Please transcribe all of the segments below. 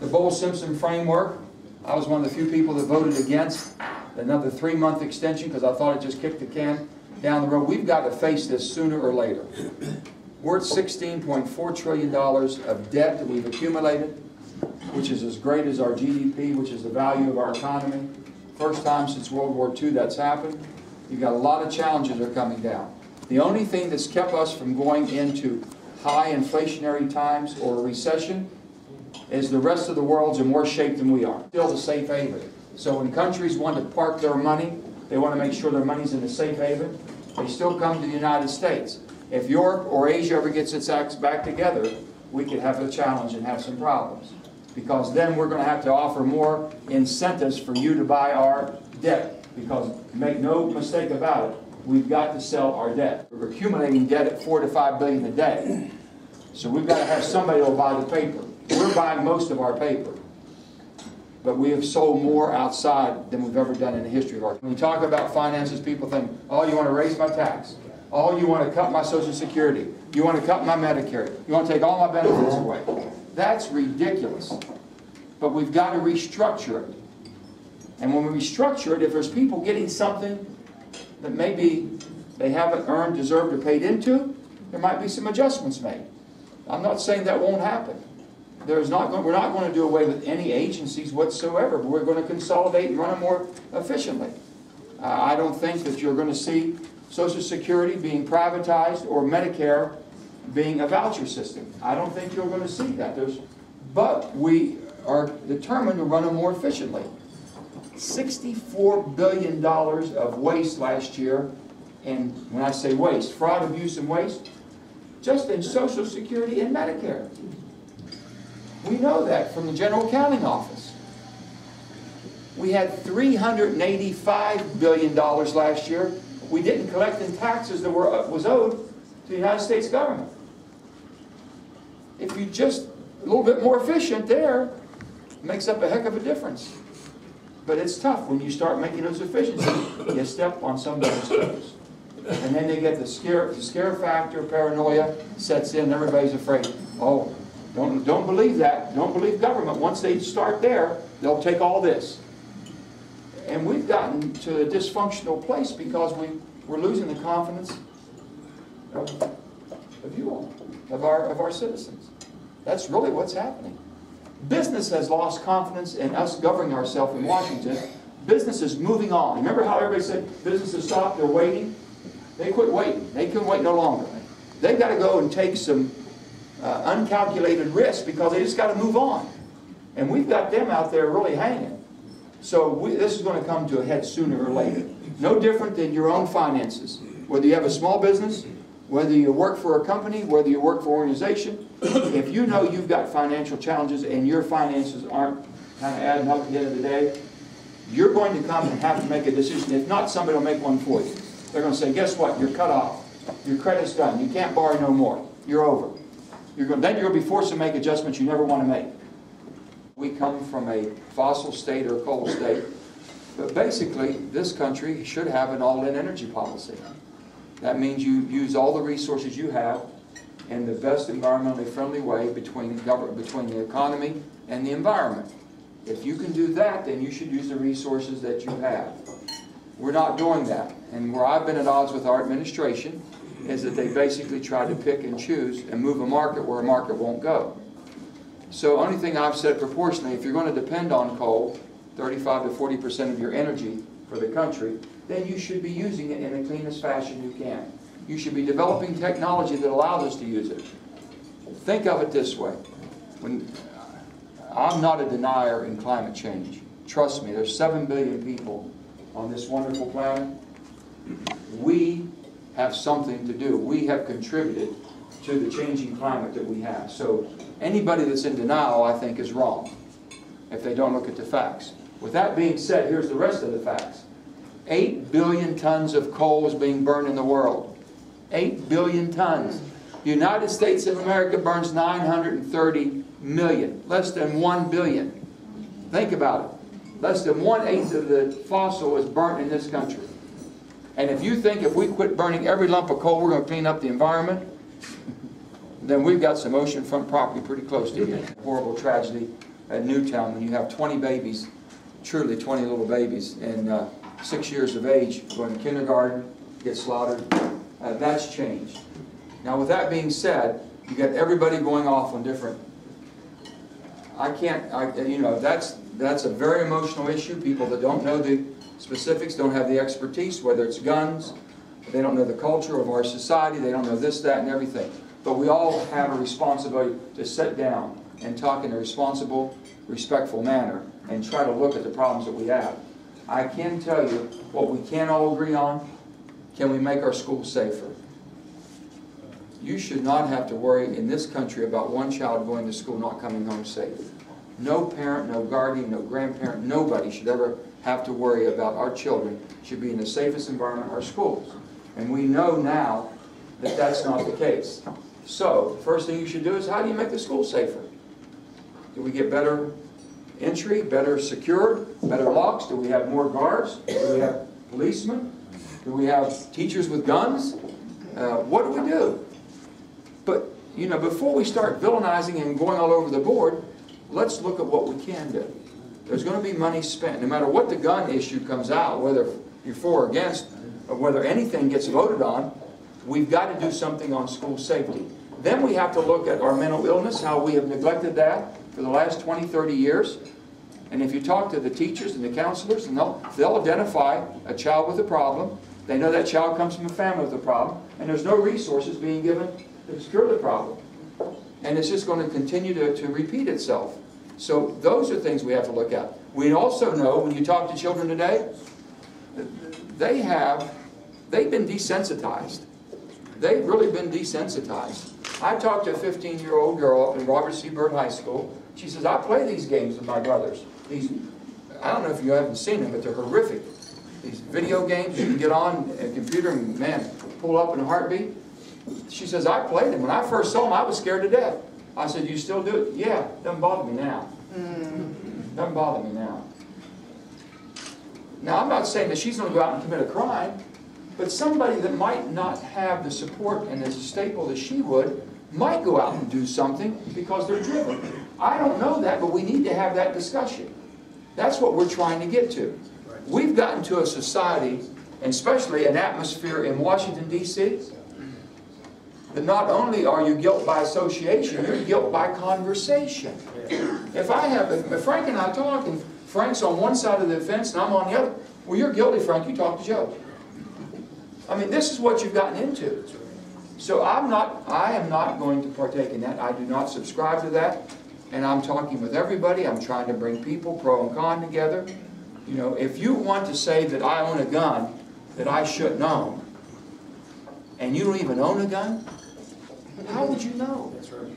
The Bowles-Simpson framework, I was one of the few people that voted against another 3-month extension because I thought it just kicked the can down the road. We've got to face this sooner or later. We're at $16.4 trillion of debt that we've accumulated, which is as great as our GDP, which is the value of our economy. First time since World War II that's happened. You've got a lot of challenges that are coming down. The only thing that's kept us from going into high inflationary times or a recession is the rest of the world's in worse shape than we are. Still the safe haven. So when countries want to park their money, they want to make sure their money's in a safe haven, they still come to the United States. If Europe or Asia ever gets its acts back together, we could have a challenge and have some problems. Because then we're going to have to offer more incentives for you to buy our debt. Because make no mistake about it, we've got to sell our debt. We're accumulating debt at $4 to $5 billion a day. So we've got to have somebody who will buy the paper. We're buying most of our paper. But we have sold more outside than we've ever done in the history of our. When we talk about finances, people think, oh, you want to raise my tax. Oh, you want to cut my Social Security. You want to cut my Medicare. You want to take all my benefits away. That's ridiculous. But we've got to restructure it. And when we restructure it, if there's people getting something that maybe they haven't earned, deserved, or paid into, there might be some adjustments made. I'm not saying that won't happen. We're not going to do away with any agencies whatsoever, but we're going to consolidate and run them more efficiently. I don't think that you're going to see Social Security being privatized or Medicare being a voucher system. I don't think you're going to see that. But we are determined to run them more efficiently. $64 billion of waste last year, and when I say waste, fraud, abuse, and waste, just in Social Security and Medicare. We know that from the General Accounting Office. We had $385 billion last year we didn't collect in taxes that was owed to the United States government. If you just a little bit more efficient there, it makes up a heck of a difference. But it's tough when you start making those efficiencies. You step on somebody's toes. And then they get the scare factor, paranoia sets in, everybody's afraid. Oh, don't believe that. Don't believe government. Once they start there, they'll take all this. And we've gotten to a dysfunctional place because we're losing the confidence of you all, of our citizens. That's really what's happening. Business has lost confidence in us governing ourselves in Washington. Business is moving on. Remember how everybody said business has stopped, they're waiting? They quit waiting. They couldn't wait no longer. They've got to go and take some uncalculated risks because they just got to move on. And we've got them out there really hanging. So this is going to come to a head sooner or later. No different than your own finances. Whether you have a small business, whether you work for a company, whether you work for an organization, if you know you've got financial challenges and your finances aren't kind of adding up at the end of the day, you're going to come and have to make a decision. If not, somebody will make one for you. They're going to say, guess what? You're cut off. Your credit's done. You can't borrow no more. You're over. Then you're going to be forced to make adjustments you never want to make. We come from a fossil state or a coal state, but basically this country should have an all-in energy policy. That means you use all the resources you have in the best environmentally friendly way between the economy and the environment. If you can do that, then you should use the resources that you have. We're not doing that. And where I've been at odds with our administration is that they basically try to pick and choose and move a market where a market won't go. So only thing I've said proportionally, if you're going to depend on coal, 35 to 40% of your energy for the country, then you should be using it in the cleanest fashion you can. You should be developing technology that allows us to use it. Think of it this way. I'm not a denier in climate change. Trust me, there's 7 billion people on this wonderful planet. We have something to do. We have contributed to the changing climate that we have. So anybody that's in denial, I think, is wrong if they don't look at the facts. With that being said, here's the rest of the facts. 8 billion tons of coal is being burned in the world. 8 billion tons. The United States of America burns 930 million, less than 1 billion. Think about it. Less than 1/8 of the fossil is burnt in this country. And if you think if we quit burning every lump of coal, we're going to clean up the environment, then we've got some oceanfront property pretty close to here. Horrible tragedy at Newtown when you have 20 babies, truly 20 little babies, and 6 years of age going to kindergarten, get slaughtered. That's changed. Now with that being said, you got everybody going off on different. You know, that's a very emotional issue. People that don't know the specifics, don't have the expertise, whether it's guns, they don't know the culture of our society, they don't know this, that, and everything. But we all have a responsibility to sit down and talk in a responsible, respectful manner and try to look at the problems that we have. I can tell you what we can all agree on. Can we make our schools safer? You should not have to worry in this country about one child going to school not coming home safe. No parent, no guardian, no grandparent, nobody should ever have to worry about our children should be in the safest environment, our schools. And we know now that that's not the case. So, first thing you should do is, how do you make the school safer? Do we get better entry, better secured, better locks? Do we have more guards? Do we have policemen? Do we have teachers with guns? What do we do? But, you know, before we start villainizing and going all over the board, let's look at what we can do. There's going to be money spent. No matter what the gun issue comes out, whether you're for or against, or whether anything gets voted on, we've got to do something on school safety. Then we have to look at our mental illness, how we have neglected that for the last 20, 30 years. And if you talk to the teachers and the counselors, and they'll identify a child with a problem. They know that child comes from a family with a problem, and there's no resources being given to cure the problem. And it's just going to continue to repeat itself. So those are things we have to look at. We also know, when you talk to children today, they've been desensitized. They've really been desensitized. I talked to a 15-year-old girl up in Robert C. Byrd High School. She says, I play these games with my brothers. I don't know if you haven't seen them, but they're horrific. These video games you can get on a computer and, man, pull up in a heartbeat. She says, I played them. When I first saw them, I was scared to death. I said, you still do it? Yeah, doesn't bother me now. Doesn't bother me now. Now, I'm not saying that she's going to go out and commit a crime, but somebody that might not have the support and as stable as she would might go out and do something because they're driven. I don't know that, but we need to have that discussion. That's what we're trying to get to. We've gotten to a society, and especially an atmosphere in Washington, D.C., that not only are you guilt by association, you're guilt by conversation. If Frank and I talk, and Frank's on one side of the fence and I'm on the other, well, you're guilty, Frank, you talk to Joe. I mean, this is what you've gotten into. So I am not going to partake in that. I do not subscribe to that. And I'm talking with everybody. I'm trying to bring people, pro and con, together. You know, if you want to say that I own a gun that I shouldn't own, and you don't even own a gun, how would you know? That's right.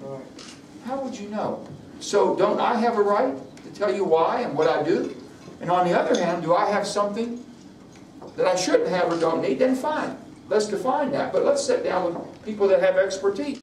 How would you know? So don't I have a right to tell you why and what I do? And on the other hand, do I have something that I shouldn't have or don't need? Then fine. Let's define that. But let's sit down with people that have expertise.